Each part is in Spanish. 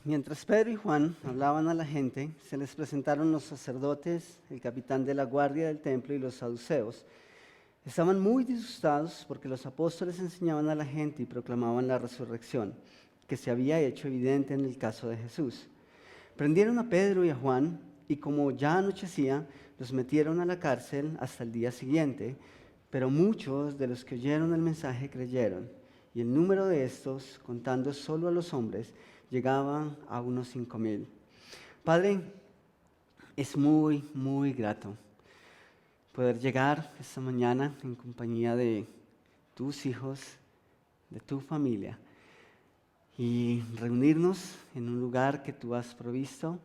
Mientras Pedro y Juan hablaban a la gente, se les presentaron los sacerdotes, el capitán de la guardia del templo y los saduceos. Estaban muy disgustados porque los apóstoles enseñaban a la gente y proclamaban la resurrección, que se había hecho evidente en el caso de Jesús. Prendieron a Pedro y a Juan y como ya anochecía, los metieron a la cárcel hasta el día siguiente, pero muchos de los que oyeron el mensaje creyeron, y el número de estos, contando solo a los hombres, llegaba a unos 5,000. Padre, es muy, muy grato poder llegar esta mañana en compañía de tus hijos, de tu familia, y reunirnos en un lugar que tú has provisto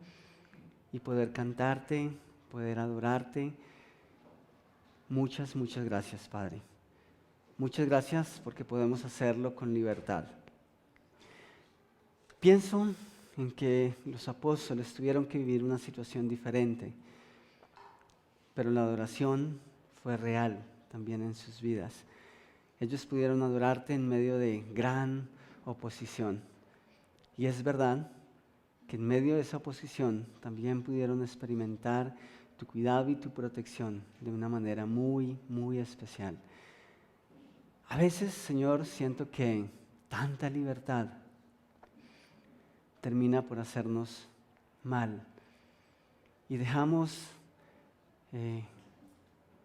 y poder cantarte, poder adorarte. Muchas, muchas gracias, Padre. Muchas gracias porque podemos hacerlo con libertad. Pienso en que los apóstoles tuvieron que vivir una situación diferente, pero la adoración fue real también en sus vidas. Ellos pudieron adorarte en medio de gran oposición. Y es verdad que en medio de esa oposición también pudieron experimentar tu cuidado y tu protección de una manera muy, muy especial. A veces, Señor, siento que tanta libertad termina por hacernos mal y dejamos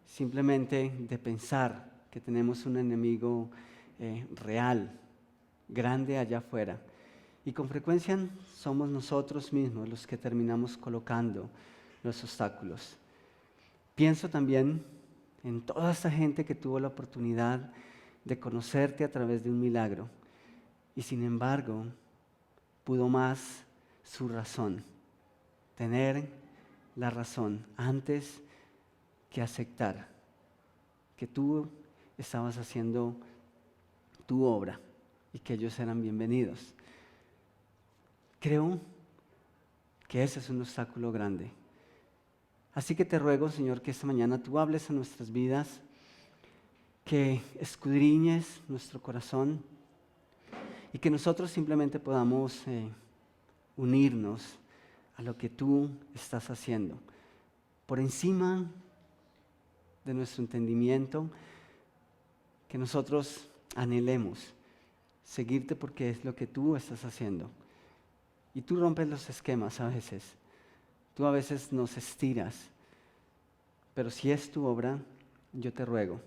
simplemente de pensar que tenemos un enemigo real, grande allá afuera. Y con frecuencia somos nosotros mismos los que terminamos colocando los obstáculos. Pienso también en toda esa gente que tuvo la oportunidad de conocerte a través de un milagro y sin embargo pudo más su razón, tener la razón antes que aceptar que tú estabas haciendo tu obra y que ellos eran bienvenidos. Creo que ese es un obstáculo grande. Así que te ruego, Señor, que esta mañana tú hables a nuestras vidas, que escudriñes nuestro corazón y que nosotros simplemente podamos unirnos a lo que tú estás haciendo. Por encima de nuestro entendimiento, que nosotros anhelemos seguirte porque es lo que tú estás haciendo. Y tú rompes los esquemas a veces. Tú a veces nos estiras. Pero si es tu obra, yo te ruego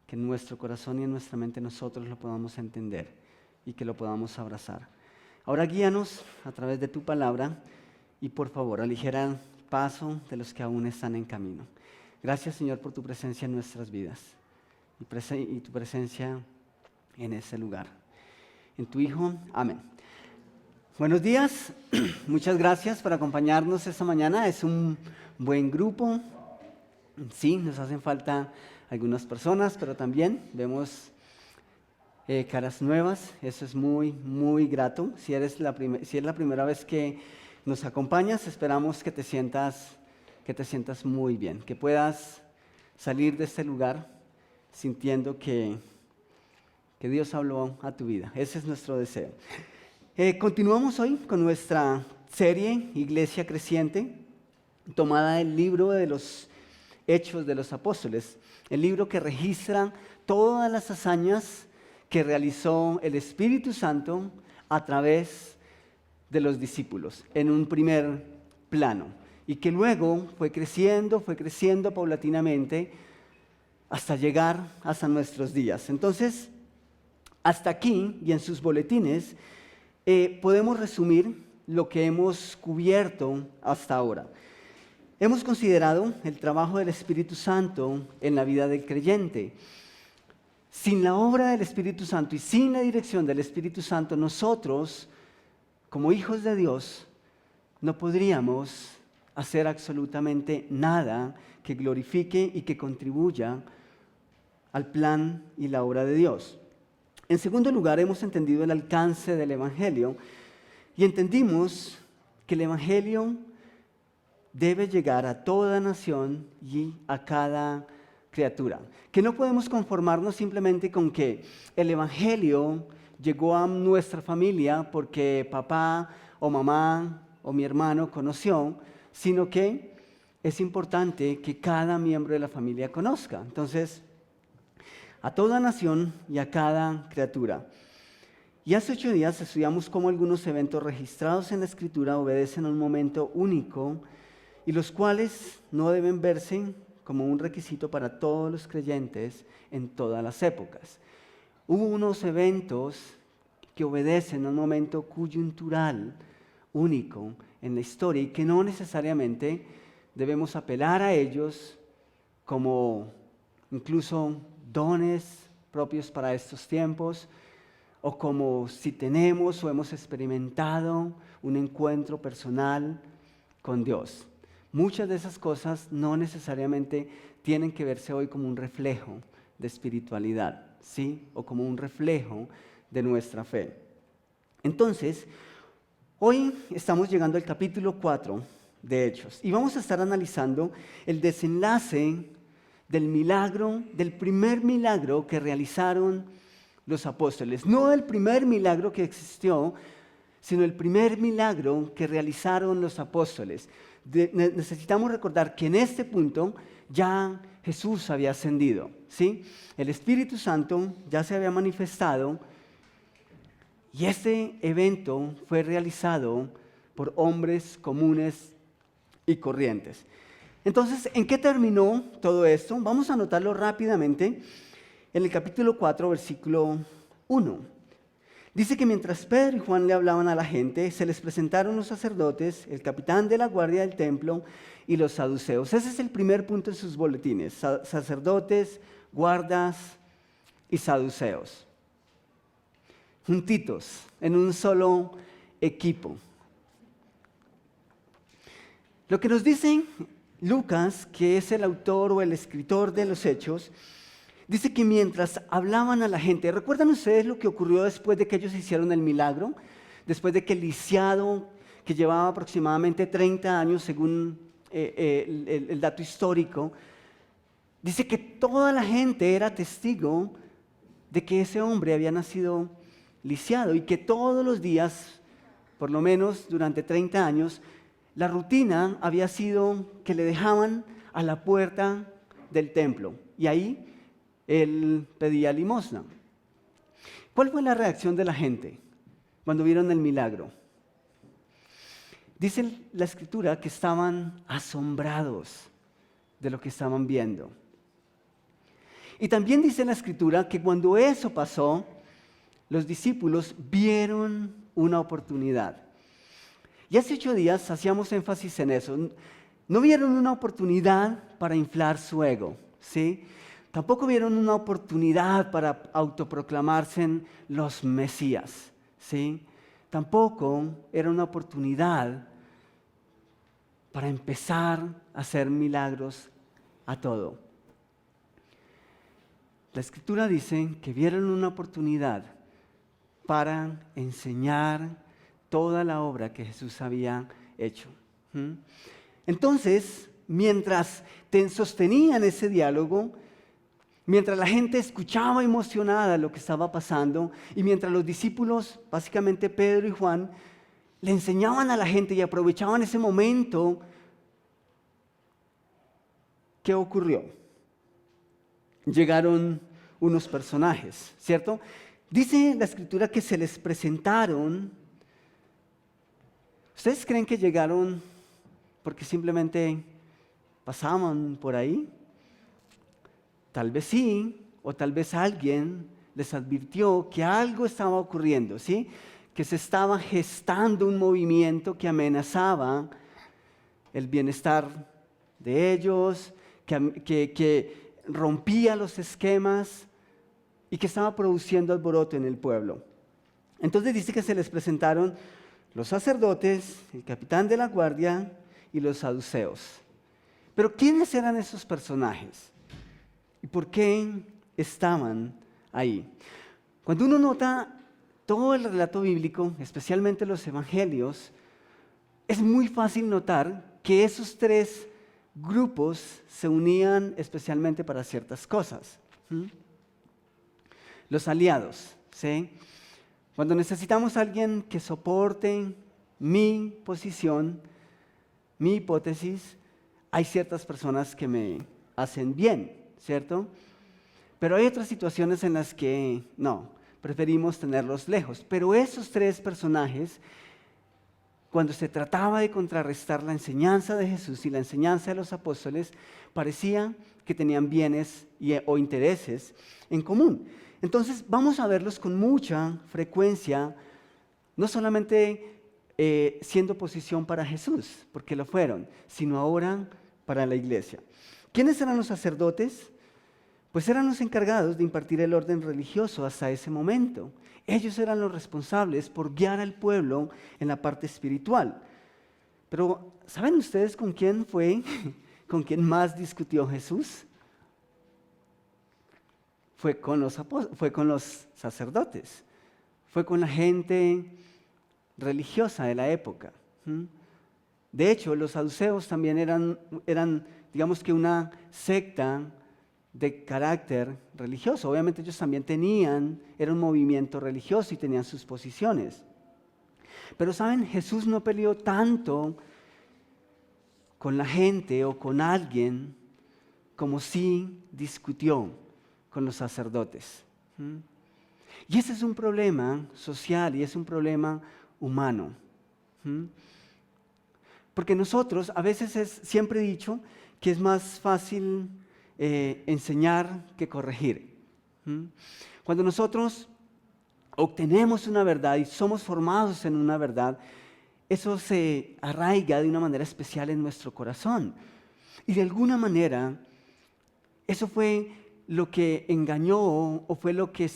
que en nuestro corazón y en nuestra mente nosotros lo podamos entender y que lo podamos abrazar. Ahora guíanos a través de tu palabra y por favor aligera el paso de los que aún están en camino. Gracias, Señor, por tu presencia en nuestras vidas y tu presencia en ese lugar. En tu Hijo, amén. Buenos días, muchas gracias por acompañarnos esta mañana. Es un buen grupo. Sí, nos hacen falta algunas personas, pero también vemos caras nuevas. Eso es muy, muy grato. Si es la primera vez que nos acompañas, esperamos que te sientas muy bien, que puedas salir de este lugar sintiendo que Dios habló a tu vida. Ese es nuestro deseo. Continuamos hoy con nuestra serie Iglesia Creciente, tomada del libro de los Hechos de los Apóstoles, el libro que registra todas las hazañas que realizó el Espíritu Santo a través de los discípulos en un primer plano y que luego fue creciendo paulatinamente hasta llegar hasta nuestros días. Entonces, hasta aquí y en sus boletines podemos resumir lo que hemos cubierto hasta ahora. Hemos considerado el trabajo del Espíritu Santo en la vida del creyente. Sin la obra del Espíritu Santo y sin la dirección del Espíritu Santo, nosotros, como hijos de Dios, no podríamos hacer absolutamente nada que glorifique y que contribuya al plan y la obra de Dios. En segundo lugar, hemos entendido el alcance del Evangelio y entendimos que el Evangelio debe llegar a toda nación y a cada criatura. Que no podemos conformarnos simplemente con que el Evangelio llegó a nuestra familia porque papá o mamá o mi hermano conoció, sino que es importante que cada miembro de la familia conozca. Entonces, a toda nación y a cada criatura. Y hace 8 días estudiamos cómo algunos eventos registrados en la Escritura obedecen a un momento único y los cuales no deben verse como un requisito para todos los creyentes en todas las épocas. Hubo unos eventos que obedecen a un momento coyuntural único en la historia y que no necesariamente debemos apelar a ellos como incluso dones propios para estos tiempos, o como si tenemos o hemos experimentado un encuentro personal con Dios. Muchas de esas cosas no necesariamente tienen que verse hoy como un reflejo de espiritualidad, ¿sí? O como un reflejo de nuestra fe. Entonces, hoy estamos llegando al capítulo 4 de Hechos y vamos a estar analizando el desenlace del milagro, del primer milagro que realizaron los apóstoles. No el primer milagro que existió, sino el primer milagro que realizaron los apóstoles. Necesitamos recordar que en este punto ya Jesús había ascendido, ¿sí? El Espíritu Santo ya se había manifestado y este evento fue realizado por hombres comunes y corrientes. Entonces, ¿en qué terminó todo esto? Vamos a anotarlo rápidamente. En el capítulo 4, versículo 1, dice que mientras Pedro y Juan le hablaban a la gente, se les presentaron los sacerdotes, el capitán de la guardia del templo y los saduceos. Ese es el primer punto en sus boletines: sacerdotes, guardas y saduceos. Juntitos, en un solo equipo. Lo que nos dice Lucas, que es el autor o el escritor de los Hechos, dice que mientras hablaban a la gente, ¿recuerdan ustedes lo que ocurrió después de que ellos hicieron el milagro? Después de que el lisiado, que llevaba aproximadamente 30 años según el dato histórico, dice que toda la gente era testigo de que ese hombre había nacido lisiado y que todos los días, por lo menos durante 30 años, la rutina había sido que le dejaban a la puerta del templo y ahí él pedía limosna. ¿Cuál fue la reacción de la gente cuando vieron el milagro? Dice la Escritura que estaban asombrados de lo que estaban viendo. Y también dice la Escritura que cuando eso pasó, los discípulos vieron una oportunidad. Y hace 8 días hacíamos énfasis en eso. No vieron una oportunidad para inflar su ego, ¿sí? Tampoco vieron una oportunidad para autoproclamarse los Mesías, ¿sí? Tampoco era una oportunidad para empezar a hacer milagros a todo. La Escritura dice que vieron una oportunidad para enseñar toda la obra que Jesús había hecho. Entonces, mientras sostenían ese diálogo, mientras la gente escuchaba emocionada lo que estaba pasando y mientras los discípulos, básicamente Pedro y Juan, le enseñaban a la gente y aprovechaban ese momento, ¿qué ocurrió? Llegaron unos personajes, ¿cierto? Dice la Escritura que se les presentaron. ¿Ustedes creen que llegaron porque simplemente pasaban por ahí? Tal vez sí, o tal vez alguien les advirtió que algo estaba ocurriendo, ¿sí? Que se estaba gestando un movimiento que amenazaba el bienestar de ellos, que rompía los esquemas y que estaba produciendo alboroto en el pueblo. Entonces dice que se les presentaron los sacerdotes, el capitán de la guardia y los saduceos. Pero ¿quiénes eran esos personajes? ¿Y por qué estaban ahí? Cuando uno nota todo el relato bíblico, especialmente los evangelios, es muy fácil notar que esos 3 grupos se unían especialmente para ciertas cosas. Los aliados, ¿sí? Cuando necesitamos a alguien que soporte mi posición, mi hipótesis, hay ciertas personas que me hacen bien, ¿cierto? Pero hay otras situaciones en las que no, preferimos tenerlos lejos. Pero esos tres personajes, cuando se trataba de contrarrestar la enseñanza de Jesús y la enseñanza de los apóstoles, parecía que tenían bienes o intereses en común. Entonces vamos a verlos con mucha frecuencia, no solamente siendo oposición para Jesús, porque lo fueron, sino ahora para la iglesia. ¿Quiénes eran los sacerdotes? Pues eran los encargados de impartir el orden religioso hasta ese momento. Ellos eran los responsables por guiar al pueblo en la parte espiritual. Pero, ¿saben ustedes con quién con quién más discutió Jesús? Fue con los sacerdotes, fue con la gente religiosa de la época. De hecho, los saduceos también eran, digamos que una secta de carácter religioso. Obviamente ellos también era un movimiento religioso y tenían sus posiciones. Pero saben, Jesús no peleó tanto con la gente o con alguien como sí discutió con los sacerdotes. Y ese es un problema social y es un problema humano. Porque nosotros, a veces siempre he dicho que es más fácil enseñar que corregir. Cuando nosotros obtenemos una verdad y somos formados en una verdad, eso se arraiga de una manera especial en nuestro corazón. Y de alguna manera, eso fue lo que engañó o fue lo que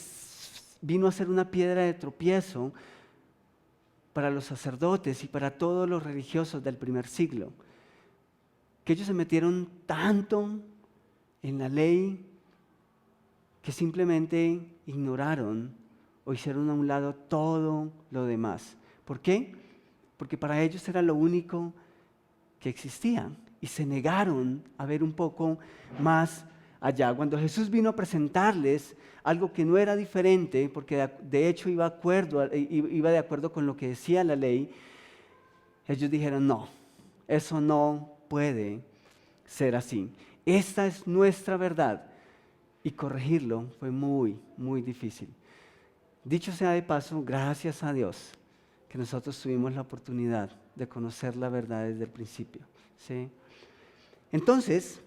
vino a ser una piedra de tropiezo para los sacerdotes y para todos los religiosos del primer siglo. Que ellos se metieron tanto en la ley que simplemente ignoraron o hicieron a un lado todo lo demás. ¿Por qué? Porque para ellos era lo único que existía y se negaron a ver un poco más allá. Cuando Jesús vino a presentarles algo que no era diferente, porque de hecho iba de acuerdo con lo que decía la ley, ellos dijeron, no, eso no puede ser así. Esta es nuestra verdad. Y corregirlo fue muy, muy difícil. Dicho sea de paso, gracias a Dios que nosotros tuvimos la oportunidad de conocer la verdad desde el principio. ¿Sí? Entonces,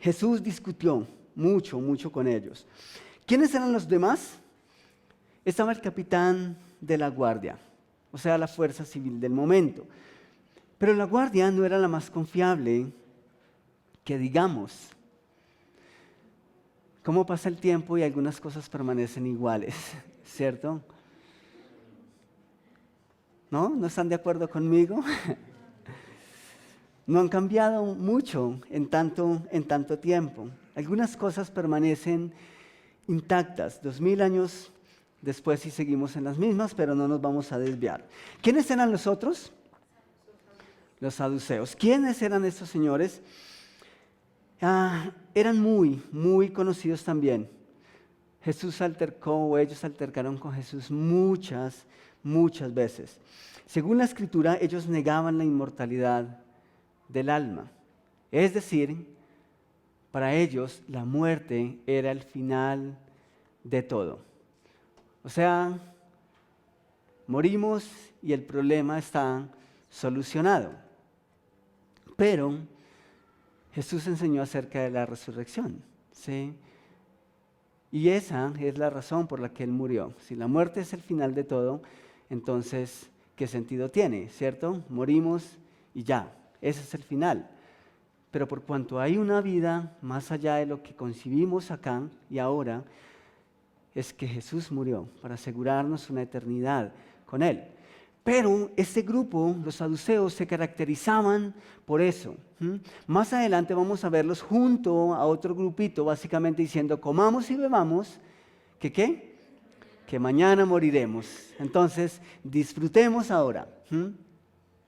Jesús discutió mucho con ellos. ¿Quiénes eran los demás? Estaba el capitán de la guardia, o sea, la fuerza civil del momento. Pero la guardia no era la más confiable que digamos. ¿Cómo pasa el tiempo y algunas cosas permanecen iguales? ¿Cierto? ¿No? ¿No están de acuerdo conmigo? No han cambiado mucho en tanto tiempo. Algunas cosas permanecen intactas, 2000 años después y seguimos en las mismas, pero no nos vamos a desviar. ¿Quiénes eran los otros? Los saduceos. ¿Quiénes eran estos señores? Eran muy conocidos también. Ellos altercaron con Jesús muchas veces. Según la Escritura, ellos negaban la inmortalidad del alma. Es decir, para ellos la muerte era el final de todo. O sea, morimos y el problema está solucionado. Pero Jesús enseñó acerca de la resurrección, ¿sí? Y esa es la razón por la que Él murió. Si la muerte es el final de todo, entonces, ¿qué sentido tiene? ¿Cierto? Morimos y ya, ese es el final. Pero por cuanto hay una vida más allá de lo que concibimos acá y ahora, es que Jesús murió para asegurarnos una eternidad con Él. Pero este grupo, los saduceos, se caracterizaban por eso. Más adelante vamos a verlos junto a otro grupito, básicamente diciendo, comamos y bebamos, ¿que qué? Que mañana moriremos. Entonces, disfrutemos ahora,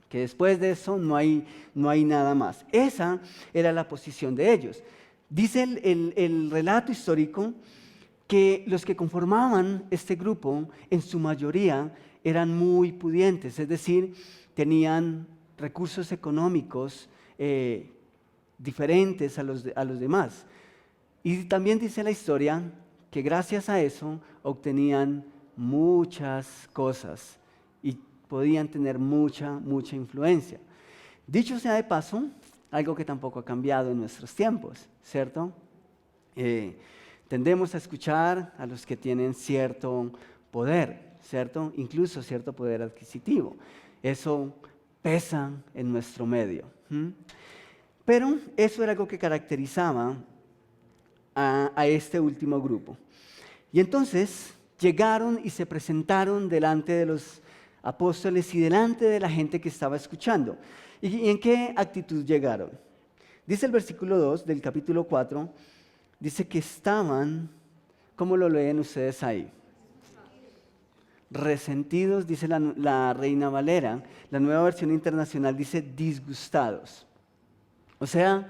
que después de eso no hay nada más. Esa era la posición de ellos. Dice el relato histórico que los que conformaban este grupo, en su mayoría, eran muy pudientes, es decir, tenían recursos económicos diferentes a los demás. Y también dice la historia que gracias a eso obtenían muchas cosas y podían tener mucha influencia. Dicho sea de paso, algo que tampoco ha cambiado en nuestros tiempos, ¿cierto? Tendemos a escuchar a los que tienen cierto poder, ¿cierto? Incluso cierto poder adquisitivo. Eso pesa en nuestro medio. Pero eso era algo que caracterizaba a este último grupo. Y entonces llegaron y se presentaron delante de los apóstoles y delante de la gente que estaba escuchando. ¿Y en qué actitud llegaron? Dice el versículo 2 del capítulo 4, dice que estaban, ¿cómo lo leen ustedes ahí? Resentidos, dice la Reina Valera. La Nueva Versión Internacional dice disgustados. O sea,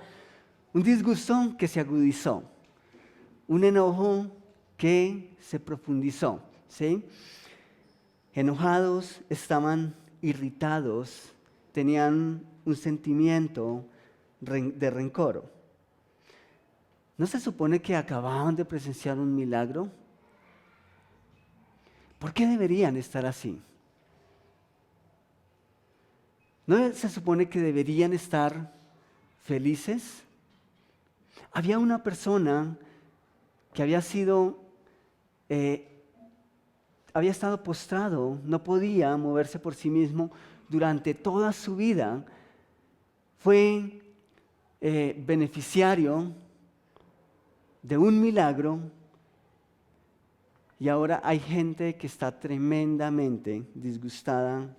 un disgusto que se agudizó, un enojo que se profundizó, ¿sí? Enojados, estaban irritados, tenían un sentimiento de rencor. ¿No se supone que acababan de presenciar un milagro? ¿Por qué deberían estar así? ¿No se supone que deberían estar felices? Había una persona que había estado postrado, no podía moverse por sí mismo durante toda su vida. Fue beneficiario de un milagro y ahora hay gente que está tremendamente disgustada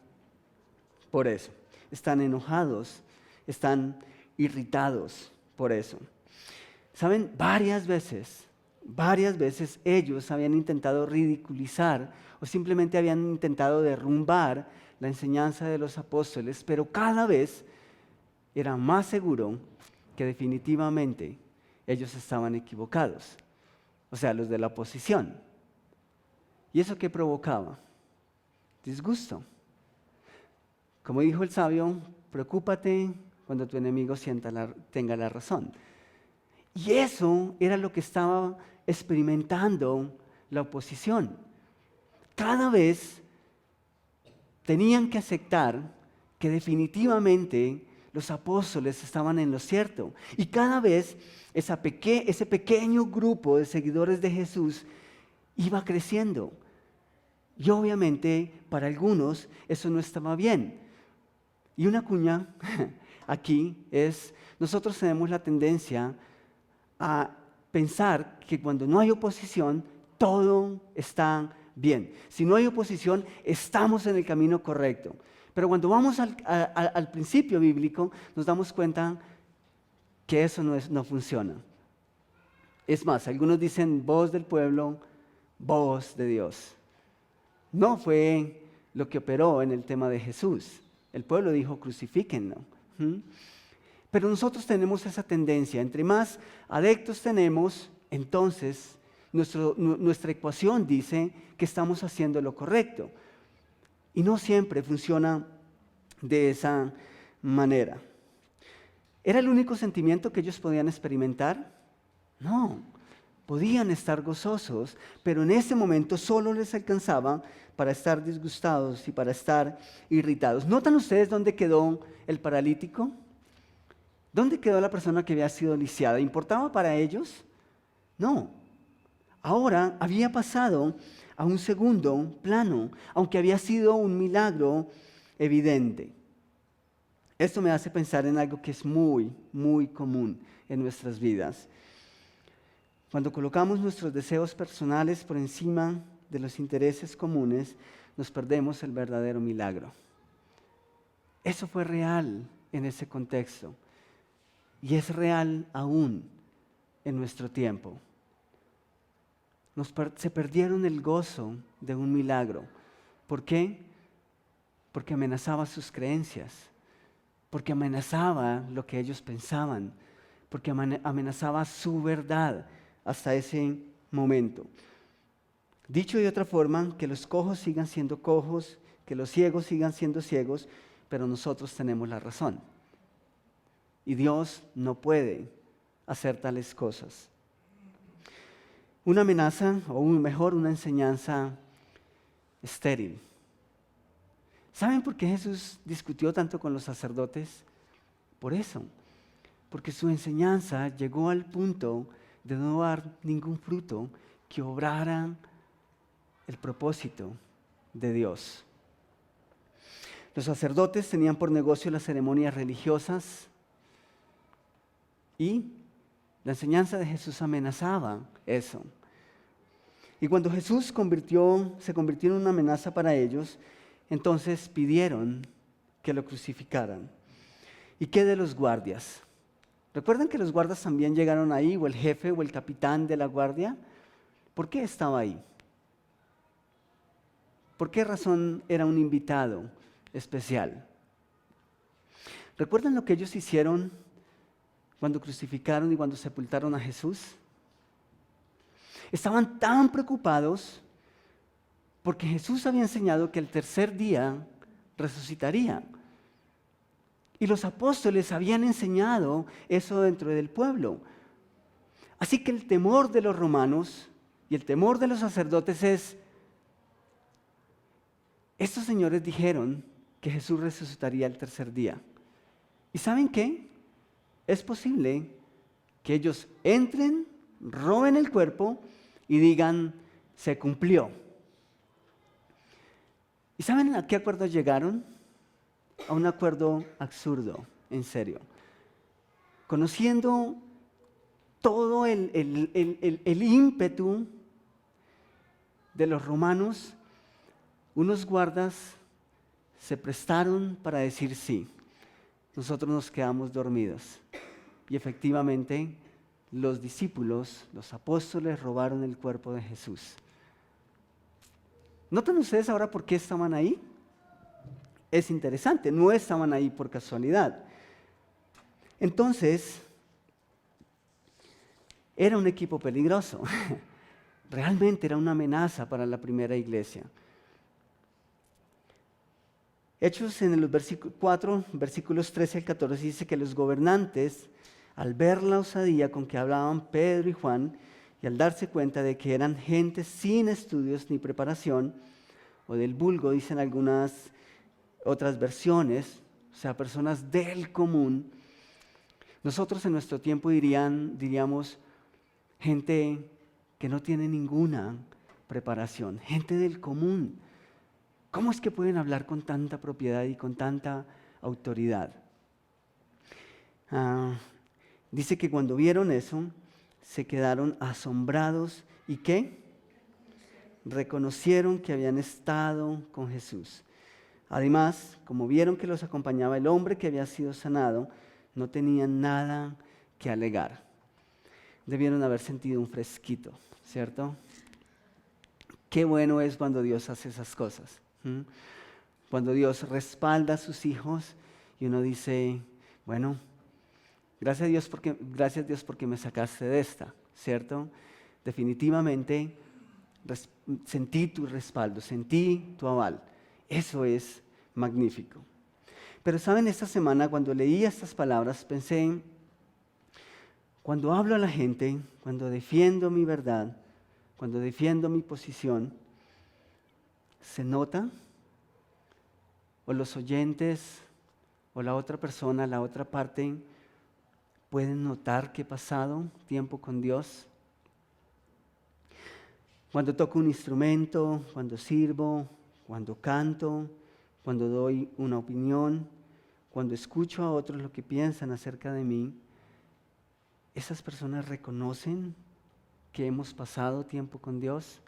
por eso. Están enojados, están irritados por eso. ¿Saben? Varias veces ellos habían intentado ridiculizar o simplemente habían intentado derrumbar la enseñanza de los apóstoles, pero cada vez era más seguro que definitivamente ellos estaban equivocados. O sea, los de la oposición. ¿Y eso qué provocaba? Disgusto. Como dijo el sabio, preocúpate cuando tu enemigo tenga la razón. Y eso era lo que estaba experimentando la oposición. Cada vez tenían que aceptar que definitivamente los apóstoles estaban en lo cierto. Y cada vez ese pequeño grupo de seguidores de Jesús iba creciendo. Y obviamente para algunos eso no estaba bien. Y una cuña aquí es, nosotros tenemos la tendencia a pensar que cuando no hay oposición, todo está bien. Si no hay oposición, estamos en el camino correcto. Pero cuando vamos al principio bíblico, nos damos cuenta que eso no funciona. Es más, algunos dicen voz del pueblo, voz de Dios. No fue lo que operó en el tema de Jesús. El pueblo dijo, crucifíquenlo. Pero nosotros tenemos esa tendencia. Entre más adeptos tenemos, entonces nuestra ecuación dice que estamos haciendo lo correcto. Y no siempre funciona de esa manera. ¿Era el único sentimiento que ellos podían experimentar? No, podían estar gozosos, pero en ese momento solo les alcanzaba para estar disgustados y para estar irritados. ¿Notan ustedes dónde quedó el paralítico? ¿Dónde quedó la persona que había sido lisiada? ¿Importaba para ellos? No. Ahora había pasado a un segundo plano, aunque había sido un milagro evidente. Esto me hace pensar en algo que es muy, muy común en nuestras vidas. Cuando colocamos nuestros deseos personales por encima de los intereses comunes, nos perdemos el verdadero milagro. Eso fue real en ese contexto y es real aún en nuestro tiempo. Se perdieron el gozo de un milagro. ¿Por qué? Porque amenazaba sus creencias, porque amenazaba lo que ellos pensaban, porque amenazaba su verdad hasta ese momento. Dicho de otra forma, que los cojos sigan siendo cojos, que los ciegos sigan siendo ciegos, pero nosotros tenemos la razón. Y Dios no puede hacer tales cosas. Una amenaza, o mejor, una enseñanza estéril. ¿Saben por qué Jesús discutió tanto con los sacerdotes? Por eso, porque su enseñanza llegó al punto de no dar ningún fruto que obrara el propósito de Dios. Los sacerdotes tenían por negocio las ceremonias religiosas y la enseñanza de Jesús amenazaba eso. Y cuando Jesús se convirtió en una amenaza para ellos, entonces pidieron que lo crucificaran. ¿Y qué de los guardias? ¿Recuerdan que los guardias también llegaron ahí, o el jefe o el capitán de la guardia? ¿Por qué estaba ahí? ¿Por qué razón era un invitado especial? ¿Recuerdan lo que ellos hicieron cuando crucificaron y cuando sepultaron a Jesús? Estaban tan preocupados porque Jesús había enseñado que el tercer día resucitaría. Y los apóstoles habían enseñado eso dentro del pueblo. Así que el temor de los romanos y el temor de los sacerdotes es: estos señores dijeron que Jesús resucitaría el tercer día. ¿Y saben qué? Es posible que ellos entren, roben el cuerpo y digan: se cumplió. ¿Y saben a qué acuerdo llegaron? A un acuerdo absurdo, en serio. Conociendo todo el ímpetu de los romanos, unos guardas se prestaron para decir sí. Nosotros nos quedamos dormidos. Y efectivamente, los discípulos, los apóstoles, robaron el cuerpo de Jesús. ¿Notan ustedes ahora por qué estaban ahí? Es interesante, no estaban ahí por casualidad. Entonces, era un equipo peligroso. Realmente era una amenaza para la primera iglesia. Hechos en el versículo 4, versículos 13 al 14, dice que los gobernantes, al ver la osadía con que hablaban Pedro y Juan, y al darse cuenta de que eran gente sin estudios ni preparación, o del vulgo, dicen algunas otras versiones, o sea, personas del común, nosotros en nuestro tiempo diríamos gente que no tiene ninguna preparación, gente del común. ¿Cómo es que pueden hablar con tanta propiedad y con tanta autoridad? Dice que cuando vieron eso, se quedaron asombrados. ¿Y qué? Reconocieron que habían estado con Jesús. Además, como vieron que los acompañaba el hombre que había sido sanado, no tenían nada que alegar. Debieron haber sentido un fresquito, ¿cierto? Qué bueno es cuando Dios hace esas cosas. Cuando Dios respalda a sus hijos y uno dice: bueno, gracias Dios porque me sacaste de esta, ¿cierto? Definitivamente sentí tu respaldo, sentí tu aval. Eso es magnífico. Pero saben, esta semana cuando leí estas palabras pensé: cuando hablo a la gente, cuando defiendo mi verdad, cuando defiendo mi posición, ¿se nota? ¿O los oyentes o la otra persona, la otra parte, pueden notar que he pasado tiempo con Dios? Cuando toco un instrumento, cuando sirvo, cuando canto, cuando doy una opinión, cuando escucho a otros lo que piensan acerca de mí, ¿esas personas reconocen que hemos pasado tiempo con Dios?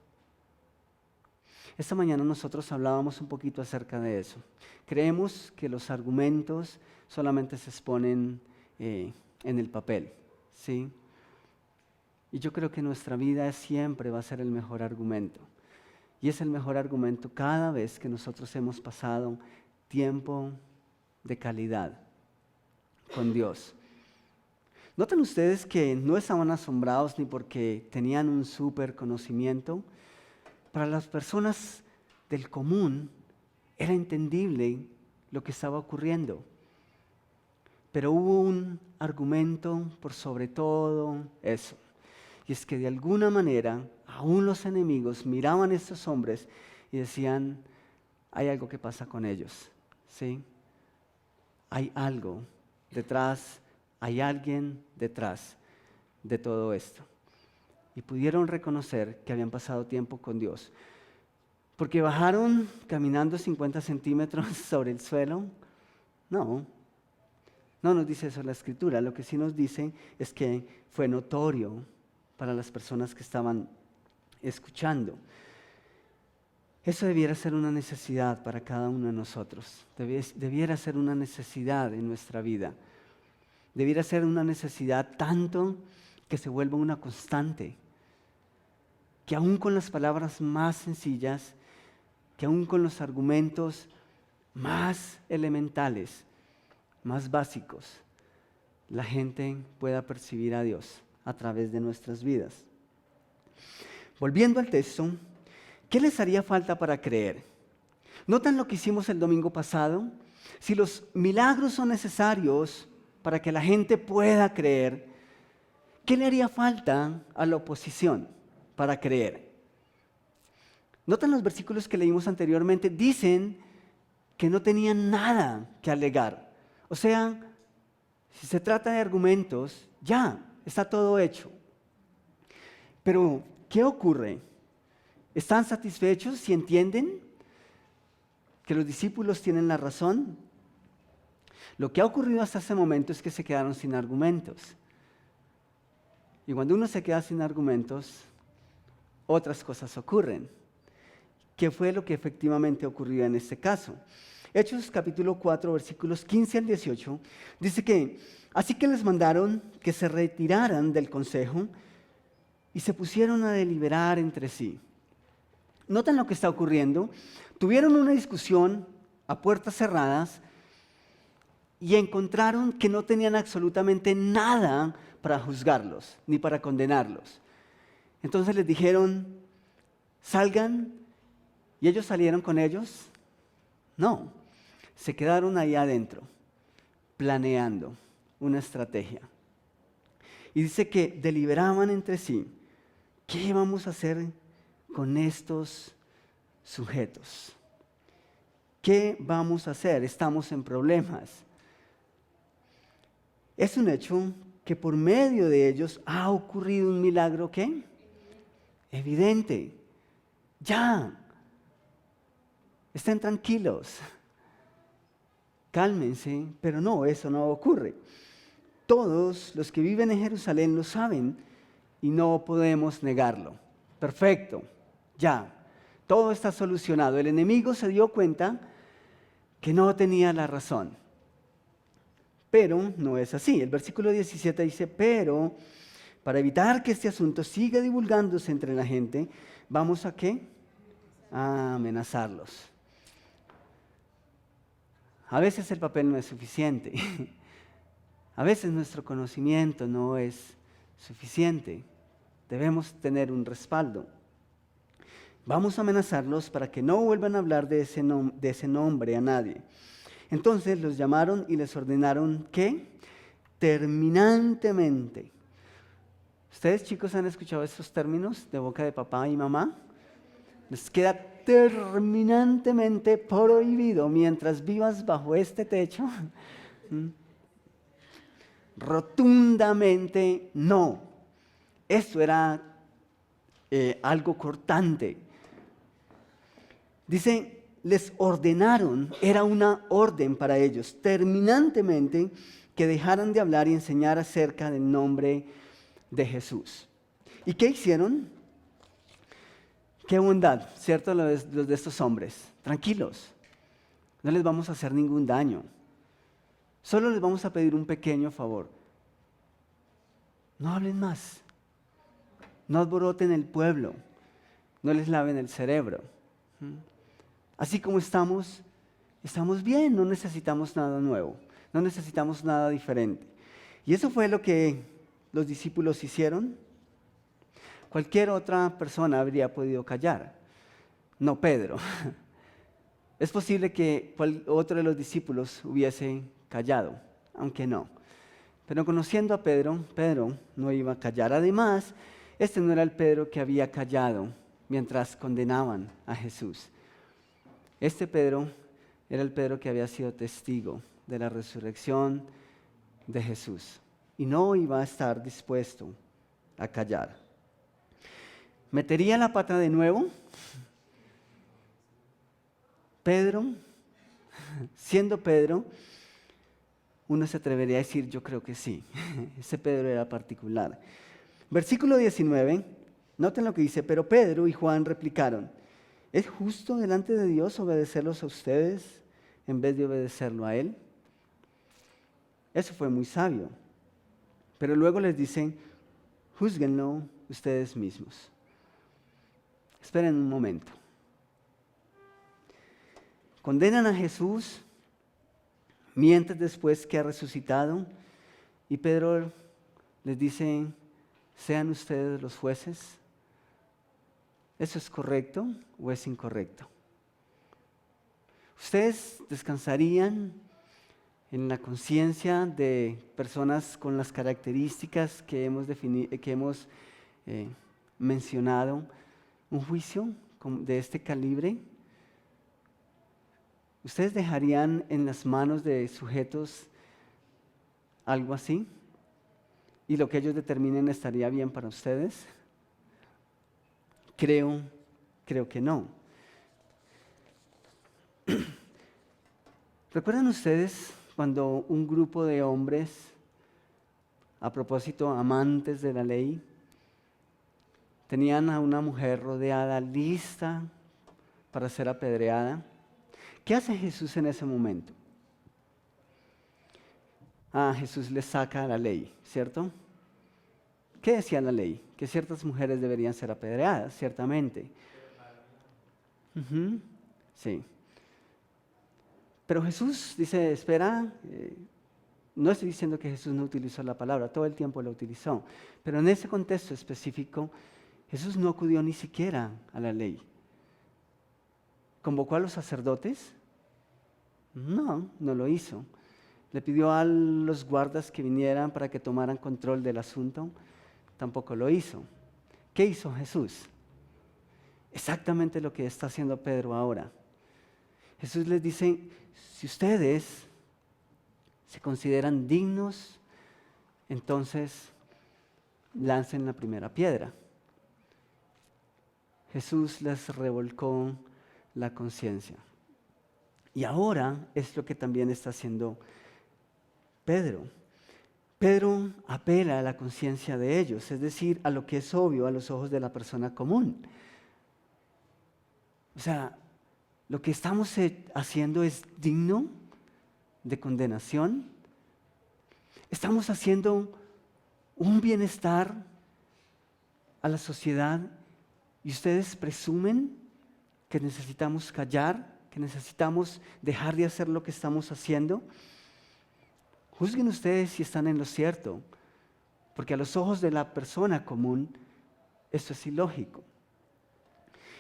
Esta mañana nosotros hablábamos un poquito acerca de eso. Creemos que los argumentos solamente se exponen en el papel, ¿sí? Y yo creo que nuestra vida siempre va a ser el mejor argumento. Y es el mejor argumento cada vez que nosotros hemos pasado tiempo de calidad con Dios. ¿Notan ustedes que no estaban asombrados ni porque tenían un súper conocimiento? para las personas del común era entendible lo que estaba ocurriendo. Pero hubo un argumento por sobre todo eso. Y es que de alguna manera, aún los enemigos miraban a estos hombres y decían, hay algo que pasa con ellos, ¿sí? Hay algo detrás, hay alguien detrás de todo esto. Y pudieron reconocer que habían pasado tiempo con Dios. Porque bajaron caminando 50 centímetros sobre el suelo. No nos dice eso la Escritura. Lo que sí nos dice es que fue notorio para las personas que estaban escuchando. Eso debiera ser una necesidad para cada uno de nosotros. Debiera ser una necesidad en nuestra vida. Debiera ser una necesidad tanto que se vuelva una constante. Que aún con las palabras más sencillas, que aún con los argumentos más elementales, más básicos, la gente pueda percibir a Dios a través de nuestras vidas. Volviendo al texto, ¿qué les haría falta para creer? ¿Notan lo que hicimos el domingo pasado? Si los milagros son necesarios para que la gente pueda creer, ¿qué le haría falta a la oposición para creer? ¿Notan los versículos que leímos anteriormente? Dicen que no tenían nada que alegar. O sea, si se trata de argumentos, ya, está todo hecho. Pero, ¿qué ocurre? ¿Están satisfechos y entienden que los discípulos tienen la razón? Lo que ha ocurrido hasta ese momento es que se quedaron sin argumentos. Y cuando uno se queda sin argumentos, otras cosas ocurren. ¿Qué fue lo que efectivamente ocurrió en este caso? Hechos capítulo 4, versículos 15 al 18, dice que, así que les mandaron que se retiraran del consejo y se pusieron a deliberar entre sí. ¿Notan lo que está ocurriendo? Tuvieron una discusión a puertas cerradas y encontraron que no tenían absolutamente nada para juzgarlos, ni para condenarlos. Entonces les dijeron, salgan, y ellos salieron con ellos. No, se quedaron ahí adentro, planeando una estrategia. Y dice que deliberaban entre sí, ¿qué vamos a hacer con estos sujetos? ¿Qué vamos a hacer? Estamos en problemas. Es un hecho que por medio de ellos ha ocurrido un milagro, ¿qué? Evidente. Ya. Estén tranquilos. Cálmense, pero no, eso no ocurre. Todos los que viven en Jerusalén lo saben y no podemos negarlo. Perfecto, ya, todo está solucionado. El enemigo se dio cuenta que no tenía la razón. Pero no es así. El versículo 17 dice, pero para evitar que este asunto siga divulgándose entre la gente, ¿vamos a qué? A amenazarlos. A veces el papel no es suficiente. A veces nuestro conocimiento no es suficiente. Debemos tener un respaldo. Vamos a amenazarlos para que no vuelvan a hablar de ese nombre a nadie. Entonces los llamaron y les ordenaron que terminantemente. ¿Ustedes, chicos, han escuchado estos términos de boca de papá y mamá? Les queda terminantemente prohibido mientras vivas bajo este techo. Rotundamente no. Esto era algo cortante. Dice, les ordenaron, era una orden para ellos, terminantemente que dejaran de hablar y enseñar acerca del nombre de Jesús. ¿Y qué hicieron? Qué bondad, ¿cierto? Los de estos hombres. Tranquilos, no les vamos a hacer ningún daño. Solo les vamos a pedir un pequeño favor. No hablen más. No alboroten el pueblo. No les laven el cerebro. Así como estamos bien, no necesitamos nada nuevo. No necesitamos nada diferente. Y eso fue lo que los discípulos hicieron. Cualquier otra persona habría podido callar. no Pedro. Es posible que otro de los discípulos hubiese callado, aunque no. Pero conociendo a Pedro, Pedro no iba a callar. Además, este no era el Pedro que había callado mientras condenaban a Jesús. Este Pedro era el Pedro que había sido testigo de la resurrección de Jesús y no iba a estar dispuesto a callar. ¿Metería la pata de nuevo? Pedro, siendo Pedro, uno se atrevería a decir, yo creo que sí. Ese Pedro era particular. Versículo 19, noten lo que dice, pero Pedro y Juan replicaron, ¿es justo delante de Dios obedecerlos a ustedes en vez de obedecerlo a Él? Eso fue muy sabio. Pero luego les dicen, júzguenlo ustedes mismos. Esperen un momento. Condenan a Jesús, mienten después que ha resucitado, y Pedro les dice, sean ustedes los jueces. ¿Eso es correcto o es incorrecto? ¿Ustedes descansarían en la conciencia de personas con las características que hemos mencionado, un juicio de este calibre? ¿Ustedes dejarían en las manos de sujetos algo así? ¿Y lo que ellos determinen estaría bien para ustedes? Creo que no. ¿Recuerdan ustedes cuando un grupo de hombres, a propósito amantes de la ley, tenían a una mujer rodeada, lista para ser apedreada? ¿Qué hace Jesús en ese momento? Jesús les saca la ley, ¿cierto? ¿Qué decía la ley? Que ciertas mujeres deberían ser apedreadas, ciertamente. Sí. Pero Jesús dice, espera, no estoy diciendo que Jesús no utilizó la palabra, todo el tiempo la utilizó, pero en ese contexto específico, Jesús no acudió ni siquiera a la ley. ¿Convocó a los sacerdotes? No lo hizo. ¿Le pidió a los guardas que vinieran para que tomaran control del asunto? Tampoco lo hizo. ¿Qué hizo Jesús? Exactamente lo que está haciendo Pedro ahora. Jesús les dice, si ustedes se consideran dignos, entonces lancen la primera piedra. Jesús les revolcó la conciencia. Y ahora es lo que también está haciendo Pedro. Pedro apela a la conciencia de ellos, es decir, a lo que es obvio a los ojos de la persona común. O sea, lo que estamos haciendo es digno de condenación. Estamos haciendo un bienestar a la sociedad y ustedes presumen que necesitamos callar, que necesitamos dejar de hacer lo que estamos haciendo. Juzguen ustedes si están en lo cierto, porque a los ojos de la persona común esto es ilógico.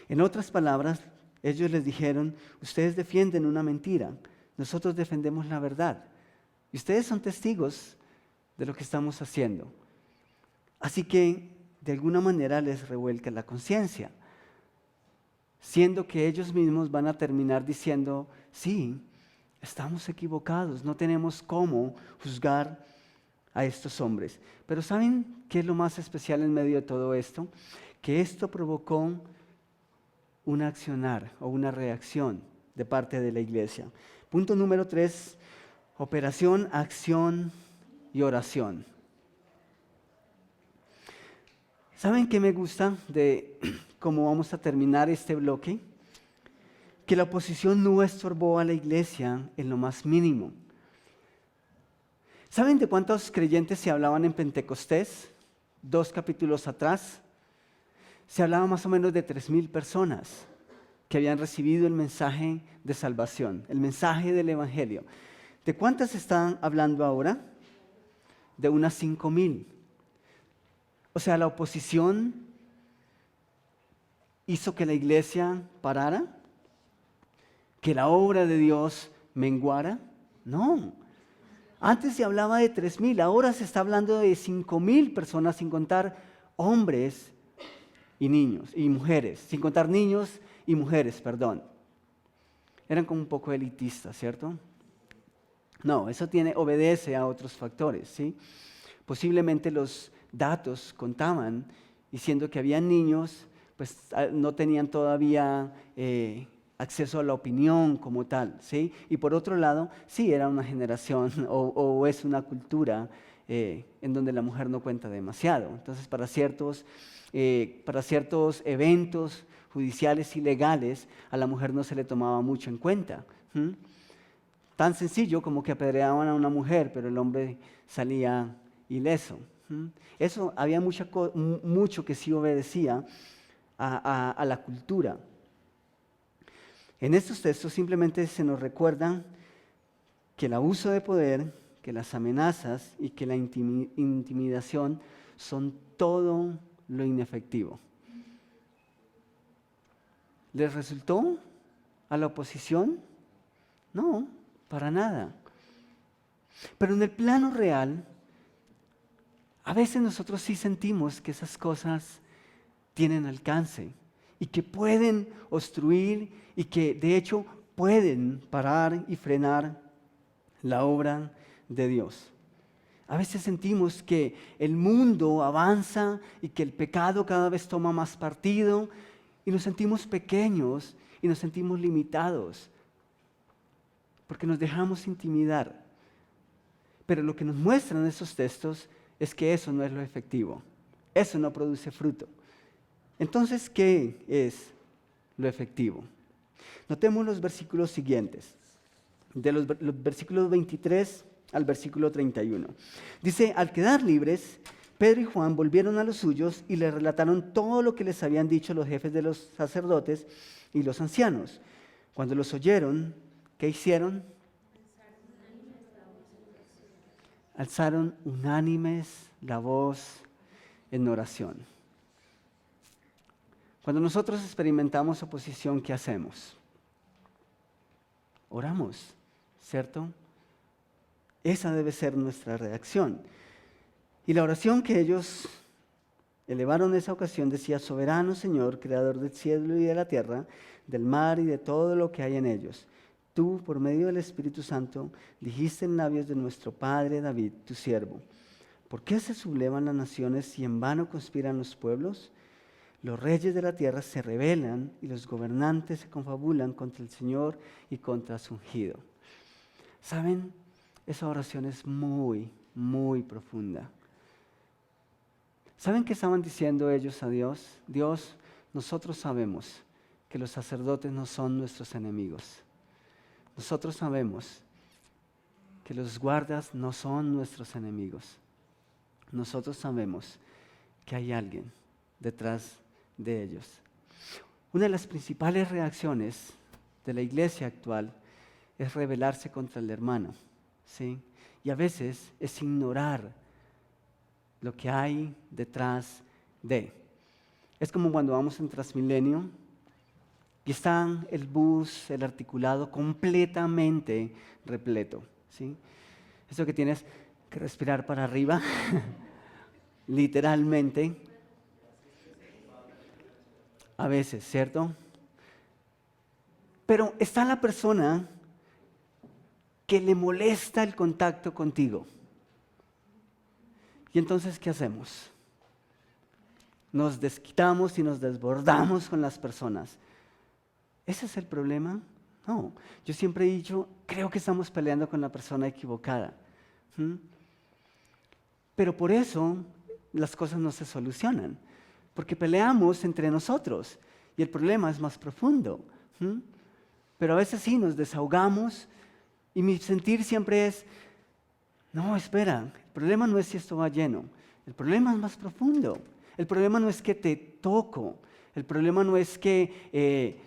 En otras palabras, ellos les dijeron, ustedes defienden una mentira, nosotros defendemos la verdad. Y ustedes son testigos de lo que estamos haciendo. Así que, de alguna manera, les revuelca la conciencia, siendo que ellos mismos van a terminar diciendo, sí, estamos equivocados, no tenemos cómo juzgar a estos hombres. Pero ¿saben qué es lo más especial en medio de todo esto? Que esto provocó un accionar o una reacción de parte de la iglesia. Punto número 3, operación, acción y oración. ¿Saben qué me gusta de cómo vamos a terminar este bloque? Que la oposición no estorbó a la iglesia en lo más mínimo. ¿Saben de cuántos creyentes se hablaban en Pentecostés? 2 capítulos atrás. Se hablaba más o menos de 3,000 personas que habían recibido el mensaje de salvación, el mensaje del evangelio. ¿De cuántas están hablando ahora? De unas 5,000. O sea, la oposición hizo que la iglesia parara, que la obra de Dios menguara. No. Antes se hablaba de 3,000, ahora se está hablando de 5,000 personas, sin contar hombres y niños y mujeres, sin contar niños y mujeres, perdón. Eran como un poco elitistas, ¿cierto? No, eso obedece a otros factores, ¿sí? Posiblemente los datos contaban, diciendo que había niños, pues no tenían todavía acceso a la opinión como tal, ¿sí? Y por otro lado, sí, era una generación o es una cultura en donde la mujer no cuenta demasiado. Entonces, para ciertos eventos judiciales y legales, a la mujer no se le tomaba mucho en cuenta. Tan sencillo como que apedreaban a una mujer, pero el hombre salía ileso. Eso había mucho que sí obedecía a la cultura. En estos textos simplemente se nos recuerda que el abuso de poder, que las amenazas y que la intimidación son todo lo inefectivo. ¿Les resultó a la oposición? No, para nada. Pero en el plano real, a veces nosotros sí sentimos que esas cosas tienen alcance y que pueden obstruir y que de hecho pueden parar y frenar la obra de Dios. A veces sentimos que el mundo avanza y que el pecado cada vez toma más partido y nos sentimos pequeños y nos sentimos limitados porque nos dejamos intimidar. Pero lo que nos muestran esos textos es que eso no es lo efectivo. Eso no produce fruto. Entonces, ¿qué es lo efectivo? Notemos los versículos siguientes, de los versículos 23 al versículo 31. Dice, al quedar libres, Pedro y Juan volvieron a los suyos y les relataron todo lo que les habían dicho los jefes de los sacerdotes y los ancianos. Cuando los oyeron, ¿qué hicieron? Alzaron unánimes la voz en oración. Cuando nosotros experimentamos oposición, ¿qué hacemos? Oramos, ¿cierto? Esa debe ser nuestra reacción. Y la oración que ellos elevaron en esa ocasión decía, soberano Señor, creador del cielo y de la tierra, del mar y de todo lo que hay en ellos. Tú, por medio del Espíritu Santo, dijiste en labios de nuestro padre David, tu siervo, ¿por qué se sublevan las naciones y en vano conspiran los pueblos? Los reyes de la tierra se rebelan y los gobernantes se confabulan contra el Señor y contra su ungido. ¿Saben? Esa oración es muy, muy profunda. ¿Saben qué estaban diciendo ellos a Dios? Dios, nosotros sabemos que los sacerdotes no son nuestros enemigos. Nosotros sabemos que los guardas no son nuestros enemigos. Nosotros sabemos que hay alguien detrás de ellos. Una de las principales reacciones de la iglesia actual es rebelarse contra el hermano, ¿sí? Y a veces es ignorar lo que hay detrás de. Es como cuando vamos en Transmilenio y está el bus, el articulado completamente repleto, ¿sí? Eso que tienes que respirar para arriba, literalmente. A veces, ¿cierto? Pero está la persona que le molesta el contacto contigo. Y entonces, ¿qué hacemos? Nos desquitamos y nos desbordamos con las personas. ¿Ese es el problema? No. Yo siempre he dicho, creo que estamos peleando con la persona equivocada. Pero por eso las cosas no se solucionan. Porque peleamos entre nosotros y el problema es más profundo. Pero a veces sí nos desahogamos y mi sentir siempre es, no, espera, el problema no es si esto va lleno, el problema es más profundo. El problema no es que te toco, el problema no es que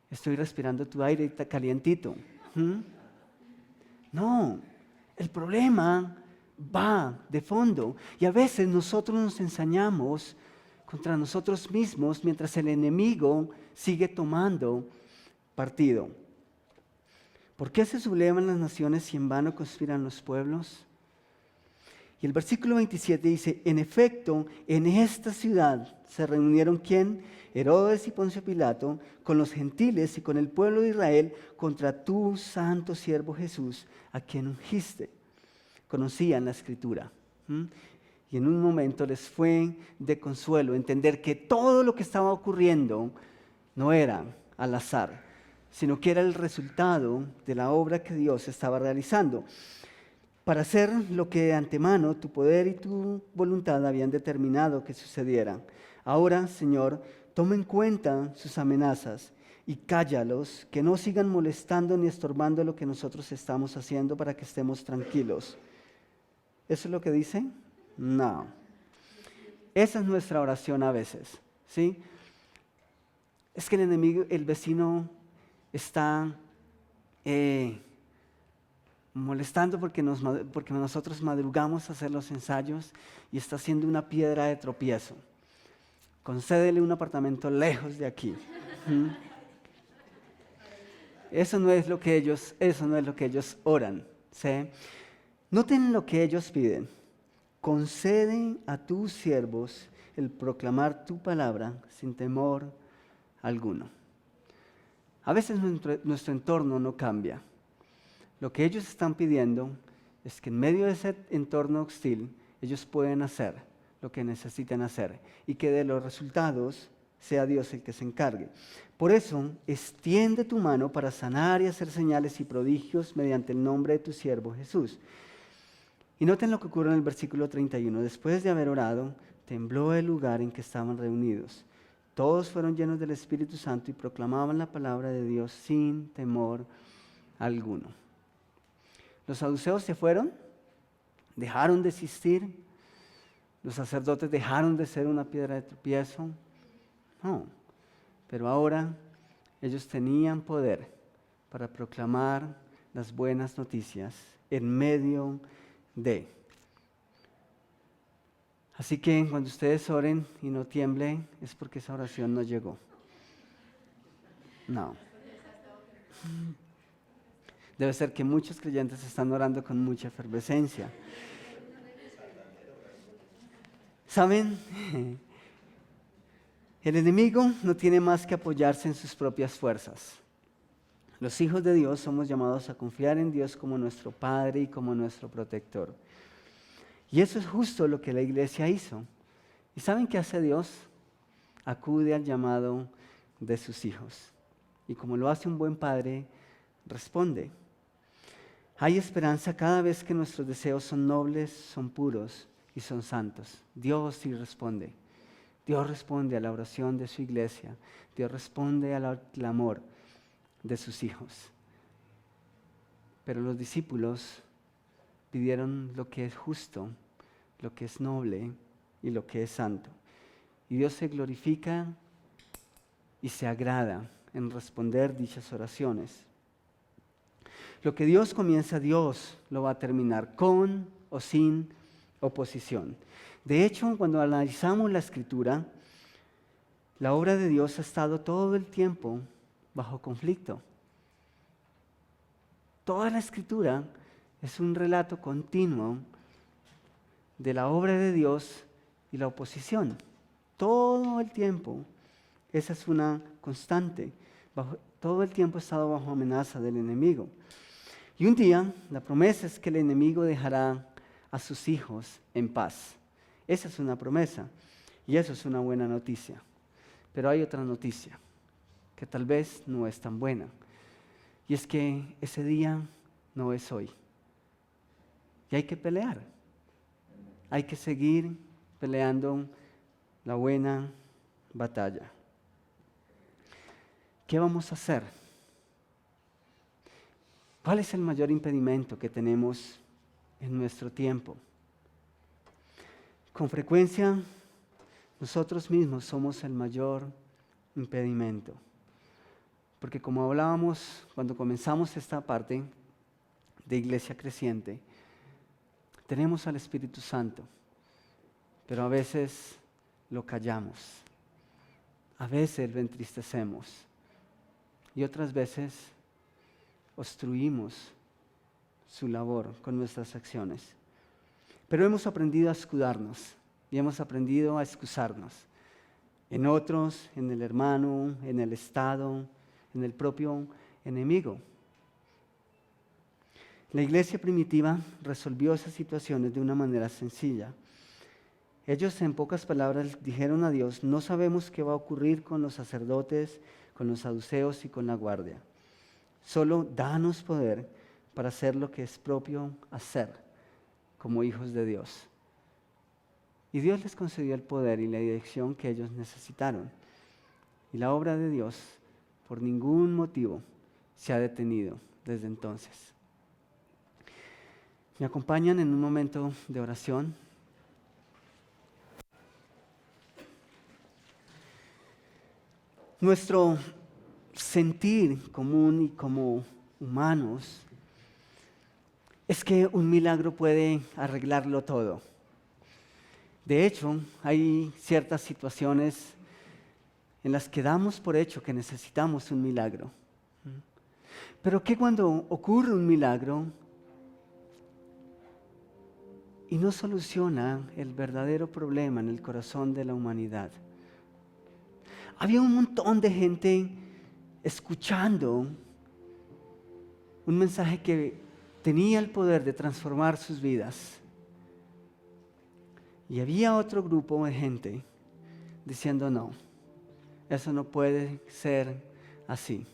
estoy respirando tu aire y está calientito. No, el problema va de fondo y a veces nosotros nos ensañamos contra nosotros mismos mientras el enemigo sigue tomando partido. ¿Por qué se sublevan las naciones y en vano conspiran los pueblos? Y el versículo 27 dice, en efecto, en esta ciudad se reunieron ¿quién? Herodes y Poncio Pilato, con los gentiles y con el pueblo de Israel, contra tu santo siervo Jesús, a quien ungiste. Conocían la Escritura. Y en un momento les fue de consuelo entender que todo lo que estaba ocurriendo no era al azar, sino que era el resultado de la obra que Dios estaba realizando, para hacer lo que de antemano tu poder y tu voluntad habían determinado que sucediera. Ahora, Señor, toma en cuenta sus amenazas y cállalos, que no sigan molestando ni estorbando lo que nosotros estamos haciendo para que estemos tranquilos. ¿Eso es lo que dice? No. Esa es nuestra oración a veces, ¿sí? Es que el enemigo, el vecino está molestando porque nosotros madrugamos a hacer los ensayos y está haciendo una piedra de tropiezo. Concédele un apartamento lejos de aquí. Eso no es lo que ellos oran, ¿sí? Noten lo que ellos piden. Concede a tus siervos el proclamar tu palabra sin temor alguno. A veces nuestro entorno no cambia. Lo que ellos están pidiendo es que en medio de ese entorno hostil, ellos pueden hacer lo que necesitan hacer y que de los resultados sea Dios el que se encargue. Por eso, extiende tu mano para sanar y hacer señales y prodigios mediante el nombre de tu siervo Jesús. Y noten lo que ocurre en el versículo 31. Después de haber orado, tembló el lugar en que estaban reunidos. Todos fueron llenos del Espíritu Santo y proclamaban la palabra de Dios sin temor alguno. Los saduceos se fueron, dejaron de existir, los sacerdotes dejaron de ser una piedra de tropiezo. No, pero ahora ellos tenían poder para proclamar las buenas noticias en medio de. Así que cuando ustedes oren y no tiemblen, es porque esa oración no llegó. No. Debe ser que muchos creyentes están orando con mucha efervescencia. ¿Saben? El enemigo no tiene más que apoyarse en sus propias fuerzas. Los hijos de Dios somos llamados a confiar en Dios como nuestro Padre y como nuestro protector. Y eso es justo lo que la iglesia hizo. ¿Y saben qué hace Dios? Acude al llamado de sus hijos. Y como lo hace un buen padre, responde. Hay esperanza cada vez que nuestros deseos son nobles, son puros y son santos. Dios sí responde. Dios responde a la oración de su iglesia. Dios responde al clamor de sus hijos. Pero los discípulos pidieron lo que es justo, lo que es noble y lo que es santo. Y Dios se glorifica y se agrada en responder dichas oraciones. Lo que Dios comienza, Dios lo va a terminar con o sin oposición. De hecho, cuando analizamos la Escritura, la obra de Dios ha estado todo el tiempo bajo conflicto. Toda la Escritura es un relato continuo de la obra de Dios y la oposición. Todo el tiempo, esa es una constante. Todo el tiempo ha estado bajo amenaza del enemigo. Y un día, la promesa es que el enemigo dejará a sus hijos en paz. Esa es una promesa y eso es una buena noticia. Pero hay otra noticia que tal vez no es tan buena. Y es que ese día no es hoy. Y hay que pelear. Hay que seguir peleando la buena batalla. ¿Qué vamos a hacer? ¿Cuál es el mayor impedimento que tenemos en nuestro tiempo? Con frecuencia, nosotros mismos somos el mayor impedimento. Porque como hablábamos cuando comenzamos esta parte de Iglesia Creciente, tenemos al Espíritu Santo, pero a veces lo callamos. A veces lo entristecemos y otras veces obstruimos su labor con nuestras acciones. Pero hemos aprendido a escudarnos y hemos aprendido a excusarnos en otros, en el hermano, en el Estado, en el propio enemigo. La iglesia primitiva resolvió esas situaciones de una manera sencilla. Ellos, en pocas palabras, dijeron a Dios: no sabemos qué va a ocurrir con los sacerdotes, con los saduceos y con la guardia. Solo danos poder para hacer lo que es propio hacer como hijos de Dios. Y Dios les concedió el poder y la dirección que ellos necesitaron. Y la obra de Dios, por ningún motivo, se ha detenido desde entonces. ¿Me acompañan en un momento de oración? Nuestro sentir común y como humanos es que un milagro puede arreglarlo todo. De hecho, hay ciertas situaciones en las que damos por hecho que necesitamos un milagro. Pero ¿qué cuando ocurre un milagro y no soluciona el verdadero problema en el corazón de la humanidad? Había un montón de gente escuchando un mensaje que tenía el poder de transformar sus vidas. Y había otro grupo de gente diciendo: no, eso no puede ser así.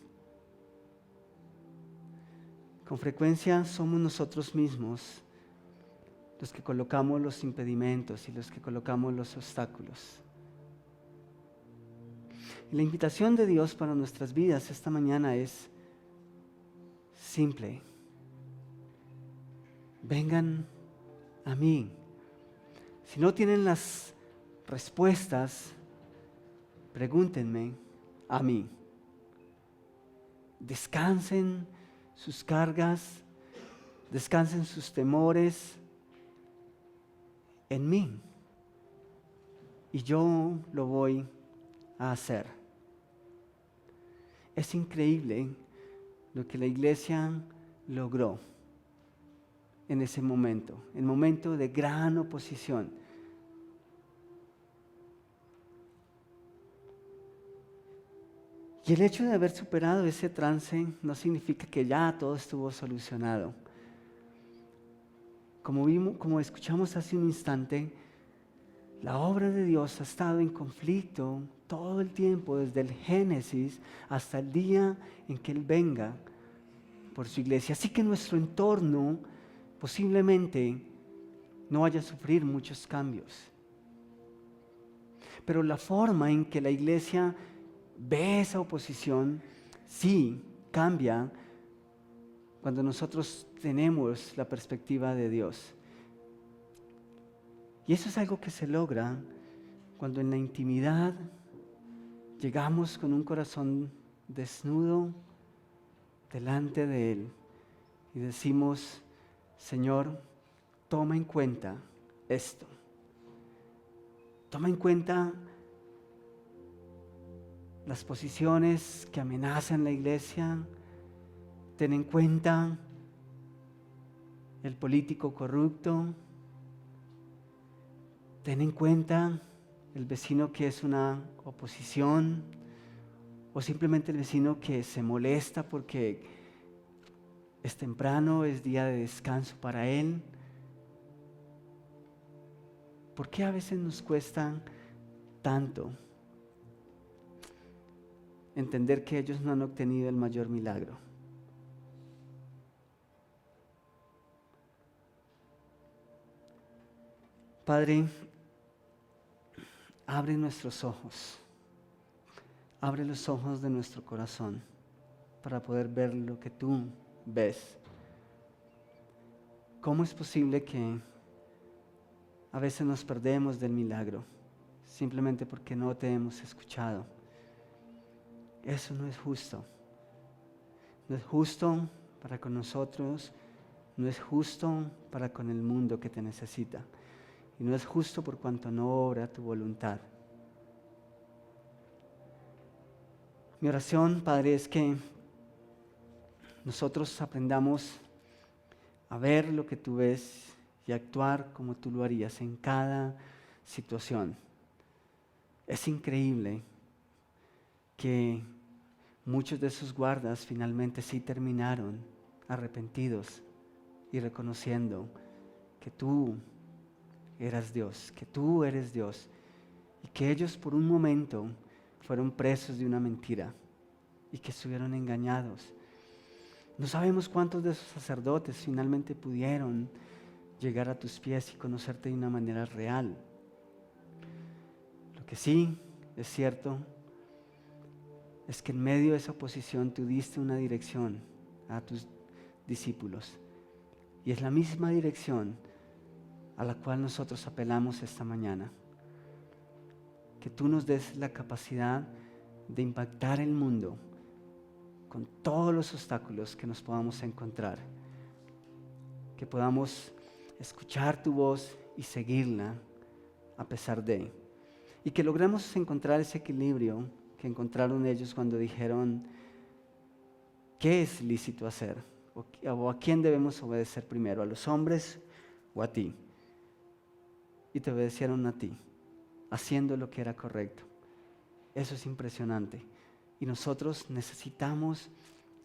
Con frecuencia somos nosotros mismos los que colocamos los impedimentos y los que colocamos los obstáculos. Y la invitación de Dios para nuestras vidas esta mañana es simple: vengan a mí. Si no tienen las respuestas, pregúntenme a mí. Descansen sus cargas, descansen sus temores en mí. Y yo lo voy a hacer. Es increíble lo que la iglesia logró en ese momento, en momento de gran oposición. Y el hecho de haber superado ese trance no significa que ya todo estuvo solucionado. Como escuchamos hace un instante, la obra de Dios ha estado en conflicto todo el tiempo, desde el Génesis hasta el día en que Él venga por su iglesia. Así que nuestro entorno posiblemente no vaya a sufrir muchos cambios. Pero la forma en que la iglesia ve esa oposición sí cambia cuando nosotros tenemos la perspectiva de Dios. Y eso es algo que se logra cuando en la intimidad llegamos con un corazón desnudo delante de Él y decimos: Señor, toma en cuenta esto. Toma en cuenta las posiciones que amenazan la iglesia. Ten en cuenta el político corrupto. Ten en cuenta el vecino que es una oposición, o simplemente el vecino que se molesta porque es temprano, es día de descanso para él. ¿Por qué a veces nos cuesta tanto entender que ellos no han obtenido el mayor milagro? Padre, abre nuestros ojos, abre los ojos de nuestro corazón para poder ver lo que tú ves. ¿Cómo es posible que a veces nos perdemos del milagro simplemente porque no te hemos escuchado? Eso no es justo. No es justo para con nosotros, no es justo para con el mundo que te necesita. Y no es justo por cuanto no obra tu voluntad. Mi oración, Padre, es que nosotros aprendamos a ver lo que tú ves y actuar como tú lo harías en cada situación. Es increíble que muchos de esos guardas finalmente sí terminaron arrepentidos y reconociendo que tú eras Dios, que tú eres Dios, y que ellos por un momento fueron presos de una mentira y que estuvieron engañados. No sabemos cuántos de esos sacerdotes finalmente pudieron llegar a tus pies y conocerte de una manera real. Lo que sí es cierto es que en medio de esa oposición tú diste una dirección a tus discípulos, y es la misma dirección a la cual nosotros apelamos esta mañana. Que tú nos des la capacidad de impactar el mundo con todos los obstáculos que nos podamos encontrar. Que podamos escuchar tu voz y seguirla a pesar de. Y que logremos encontrar ese equilibrio que encontraron ellos cuando dijeron, ¿qué es lícito hacer? ¿O a quién debemos obedecer primero? ¿A los hombres o a ti? Y te obedecieron a ti, haciendo lo que era correcto. Eso es impresionante. Y nosotros necesitamos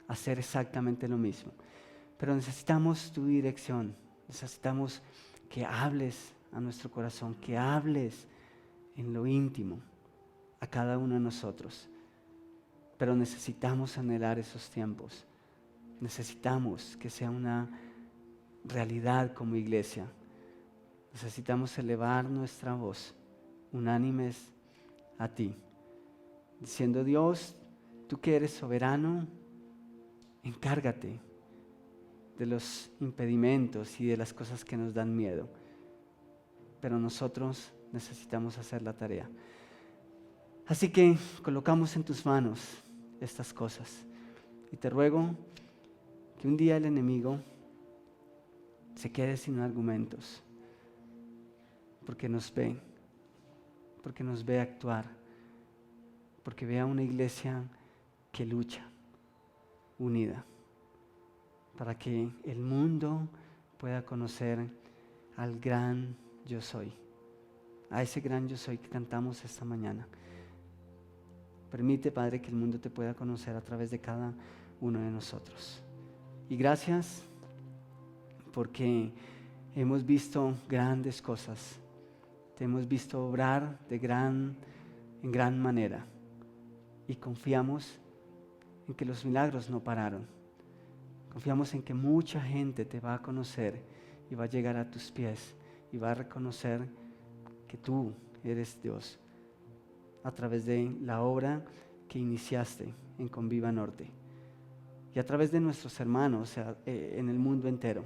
hacer exactamente lo mismo. Pero necesitamos tu dirección. Necesitamos que hables a nuestro corazón, que hables en lo íntimo a cada uno de nosotros. Pero necesitamos anhelar esos tiempos. Necesitamos que sea una realidad como iglesia. Necesitamos elevar nuestra voz unánimes a ti, diciendo: Dios, tú que eres soberano, encárgate de los impedimentos y de las cosas que nos dan miedo. Pero nosotros necesitamos hacer la tarea. Así que colocamos en tus manos estas cosas. Y te ruego que un día el enemigo se quede sin argumentos, porque nos ve actuar, porque ve a una iglesia que lucha, unida, para que el mundo pueda conocer al gran yo soy, a ese gran yo soy que cantamos esta mañana. Permite, Padre, que el mundo te pueda conocer a través de cada uno de nosotros. Y gracias porque hemos visto grandes cosas, te hemos visto obrar en gran manera, y confiamos en que los milagros no pararon. Confiamos en que mucha gente te va a conocer y va a llegar a tus pies y va a reconocer que tú eres Dios a través de la obra que iniciaste en Conviva Norte y a través de nuestros hermanos en el mundo entero.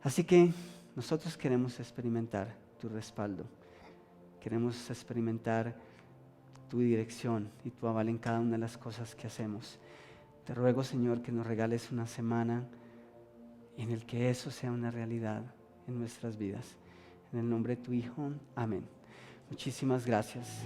Así que nosotros queremos experimentar tu respaldo, queremos experimentar tu dirección y tu aval en cada una de las cosas que hacemos. Te ruego, Señor, que nos regales una semana en el que eso sea una realidad en nuestras vidas. En el nombre de tu Hijo, amén. Muchísimas gracias.